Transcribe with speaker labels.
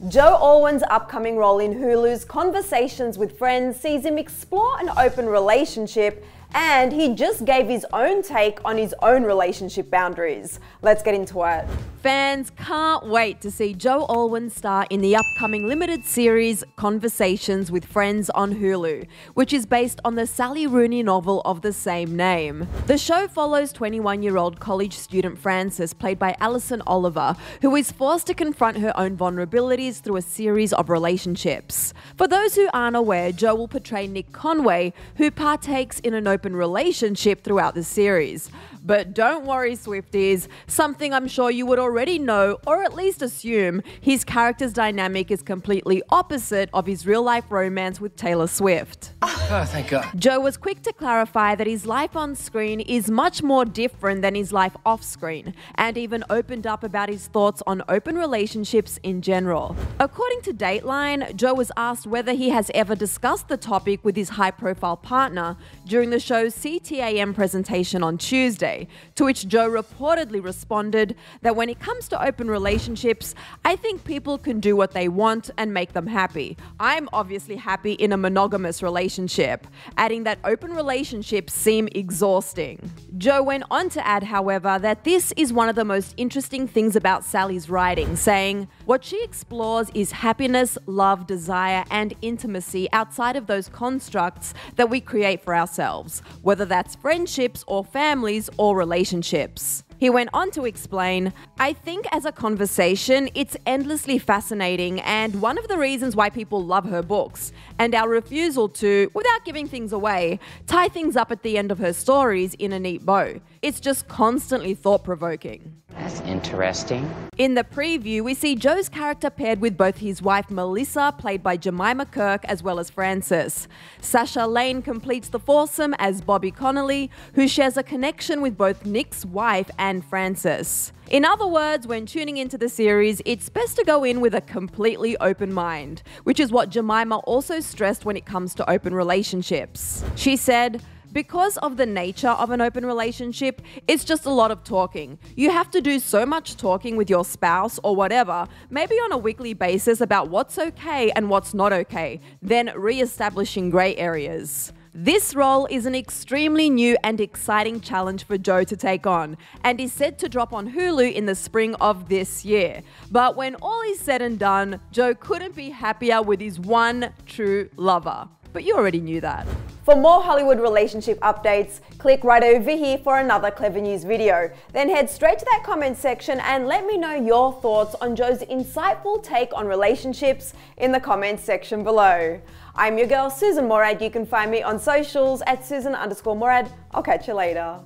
Speaker 1: Joe Alwyn's upcoming role in Hulu's Conversations with Friends sees him explore an open relationship, and he just gave his own take on his own relationship boundaries. Let's get into it.
Speaker 2: Fans can't wait to see Joe Alwyn star in the upcoming limited series Conversations with Friends on Hulu, which is based on the Sally Rooney novel of the same name. The show follows 21-year-old college student Frances, played by Alison Oliver, who is forced to confront her own vulnerabilities through a series of relationships. For those who aren't aware, Joe will portray Nick Conway, who partakes in an open relationship throughout the series. But don't worry, Swifties, something I'm sure you would already know, or at least assume, his character's dynamic is completely opposite of his real-life romance with Taylor Swift.
Speaker 3: Oh, thank God.
Speaker 2: Joe was quick to clarify that his life on screen is much more different than his life off screen, and even opened up about his thoughts on open relationships in general. According to Dateline, Joe was asked whether he has ever discussed the topic with his high-profile partner during the show's CTAM presentation on Tuesday, to which Joe reportedly responded that when it comes to open relationships, I think people can do what they want and make them happy. I'm obviously happy in a monogamous relationship, adding that open relationships seem exhausting. Joe went on to add, however, that this is one of the most interesting things about Sally's writing, saying, "What she explores is happiness, love, desire, and intimacy outside of those constructs that we create for ourselves, whether that's friendships or families or relationships." He went on to explain, "I think as a conversation, it's endlessly fascinating and one of the reasons why people love her books, and our refusal to, without giving things away, tie things up at the end of her stories in a neat bow. It's just constantly thought-provoking."
Speaker 4: That's interesting.
Speaker 2: In the preview, we see Joe's character paired with both his wife Melissa, played by Jemima Kirk, as well as Frances. Sasha Lane completes the foursome as Bobby Connolly, who shares a connection with both Nick's wife and Frances. In other words, when tuning into the series, it's best to go in with a completely open mind, which is what Jemima also stressed when it comes to open relationships. She said, "Because of the nature of an open relationship, it's just a lot of talking. You have to do so much talking with your spouse or whatever, maybe on a weekly basis about what's okay and what's not okay, then re-establishing grey areas." This role is an extremely new and exciting challenge for Joe to take on, and is set to drop on Hulu in the spring of this year. But when all is said and done, Joe couldn't be happier with his one true lover. But you already knew that.
Speaker 1: For more Hollywood relationship updates, click right over here for another Clevver News video. Then head straight to that comment section and let me know your thoughts on Joe's insightful take on relationships in the comments section below. I'm your girl, Sussan Mourad. You can find me on socials at Sussan_Mourad. I'll catch you later.